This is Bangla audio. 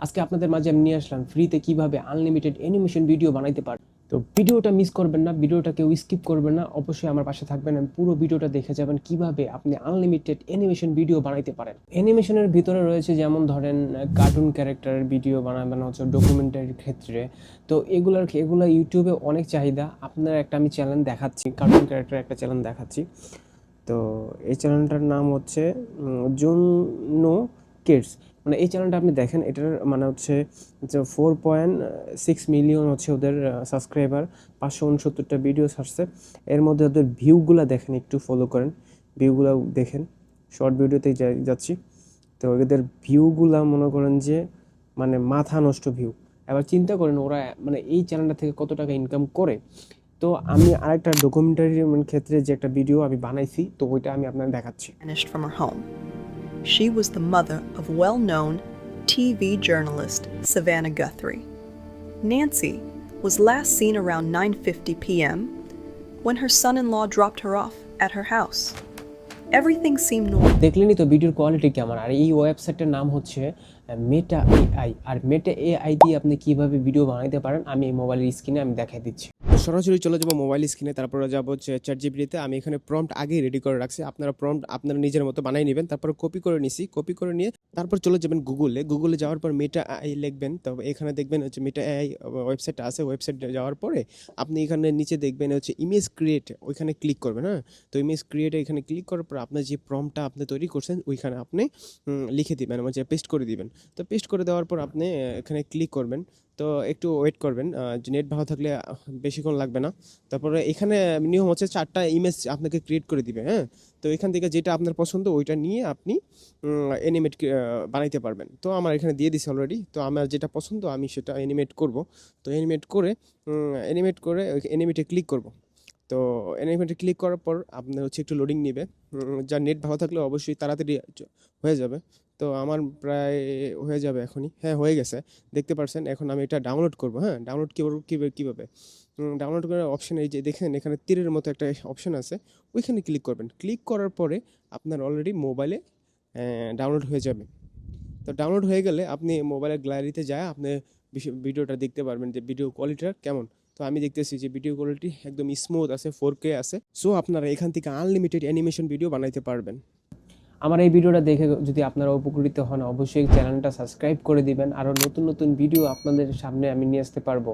আজকে আপনাদের মাঝে আমি নিয়ে আসলাম ফ্রিতে কিভাবে আনলিমিটেড অ্যানিমেশন ভিডিও বানাইতে পারেন। তো ভিডিওটা মিস করবেন না, ভিডিওটা কেউ স্কিপ করবেন না, অবশ্যই আমার পাশে থাকবেন। আমি পুরো ভিডিওটা দেখে যাবেন কিভাবে আপনি আনলিমিটেড অ্যানিমেশন ভিডিও বানাইতে পারেন। অ্যানিমেশনের ভিতরে রয়েছে যেমন ধরেন কার্টুন ক্যারেক্টারের ভিডিও বানানো হচ্ছে ডকুমেন্টারির ক্ষেত্রে। তো এগুলা ইউটিউবে অনেক চাহিদা। আপনার একটা আমি চ্যানেল দেখাচ্ছি, কার্টুন ক্যারেক্টার একটা চ্যানেল দেখাচ্ছি। তো এই চ্যানেলটার নাম হচ্ছে জুনো কিডস। মানে এই চ্যানেলটা আপনি দেখেন, এটার মানে হচ্ছে 4.6 মিলিয়ন হচ্ছে ওদের সাবস্ক্রাইবার, 569টা ভিডিও ছাড়ছে। এর মধ্যে ওদের ভিউগুলা দেখেন, একটু ফলো করেন, ভিউগুলা দেখেন। শর্ট ভিডিওতে যাচ্ছি। তো এদের ভিউগুলা মনে করেন যে মানে মাথা নষ্ট ভিউ। এবার চিন্তা করেন ওরা মানে এই চ্যানেলটা থেকে কত টাকা ইনকাম করে। তো আমি আরেকটা ডকুমেন্টারি ক্ষেত্রে যে একটা ভিডিও আমি বানাইছি, তো ওইটা আমি আপনাকে দেখাচ্ছি। Vanished from her home. She was the mother of well-known TV journalist Savannah Guthrie. Nancy was last seen around 9:50 p.m. when her son-in-law dropped her off at her house. Everything seemed normal. দেখলেনই তো ভিডিওর কোয়ালিটি কেমন। আর এই ওয়েবসাইটের নাম হচ্ছে মেটা এআই। আর মেটা এআই দিয়ে আপনি কিভাবে ভিডিও বানাইতে পারেন আমি এই মোবাইলের স্ক্রিনে আমি দেখাই দিচ্ছি। সরাসরি চলে যাবো মোবাইল স্ক্রিনে, তারপরে যাবো হচ্ছে চ্যাটজিপিটিতে। আমি এখানে প্রম্পট আগেই রেডি করে রাখছি, আপনারা প্রম্পট আপনারা নিজের মতো বানিয়ে নেবেন। তারপর কপি করে নিছি, কপি করে নিয়ে তারপর চলে যাবেন গুগলে যাওয়ার পর মেটা এআই লিখবেন। তবে এখানে দেখবেন হচ্ছে মেটা এআই ওয়েবসাইটটা আছে। ওয়েবসাইট যাওয়ার পরে আপনি এখানে নিচে দেখবেন হচ্ছে ইমেজ ক্রিয়েট, ওইখানে ক্লিক করবেন। হ্যাঁ, তো ইমেজ ক্রিয়েটে এখানে ক্লিক করার পর আপনার যে প্রম্পটটা আপনি তৈরি করছেন ওইখানে আপনি লিখে দিবেন, মানে পেস্ট করে দিবেন। তো পেস্ট করে দেওয়ার পর আপনি এখানে ক্লিক করবেন। তো একটু ওয়েট করবেন, যে নেট ভালো থাকলে বেশিক্ষণ লাগবে না। তারপরে এখানে নিয়ম হচ্ছে 4টা ইমেজ আপনাকে ক্রিয়েট করে দিবে। হ্যাঁ, তো এখান থেকে যেটা আপনার পছন্দ ওইটা নিয়ে আপনি অ্যানিমেট বানাইতে পারবেন। তো আমার এখানে দিয়ে দিছি অলরেডি। তো আমার যেটা পছন্দ আমি সেটা অ্যানিমেট করব। তো অ্যানিমেটে ক্লিক করব। তো অ্যানিমেটে ক্লিক করার পর আপনার হচ্ছে একটু লোডিং নেবে। যার নেট ভালো থাকলে অবশ্যই তাড়াতাড়ি হয়ে যাবে। তো আমার প্রায় হয়ে যাবে এখনই। হ্যাঁ, হয়ে গেছে, দেখতে পারছেন। এখন আমি এটা ডাউনলোড করব। হ্যাঁ, ডাউনলোড কীভাবে ডাউনলোড করার অপশন, এই যে দেখেন এখানে তীরের মতো একটা অপশন আছে, ওইখানে ক্লিক করবেন। ক্লিক করার পরে আপনার অলরেডি মোবাইলে ডাউনলোড হয়ে যাবে। তো ডাউনলোড হয়ে গেলে আপনি মোবাইলের গ্যালারিতে যায় আপনি ভিডিওটা দেখতে পারবেন যে ভিডিও কোয়ালিটিটা কেমন। তো আমি দেখতেছি যে ভিডিও কোয়ালিটি একদম স্মুথ আছে, 4K আছে। সো আপনারা এখান থেকে আনলিমিটেড অ্যানিমেশন ভিডিও বানাইতে পারবেন। আমার এই ভিডিওটা দেখে যদি আপনারা উপকৃত হন, অবশ্যই চ্যানেলটা সাবস্ক্রাইব করে দিবেন। আরও নতুন নতুন ভিডিও আপনাদের সামনে আমি নিয়ে আসতে পারবো।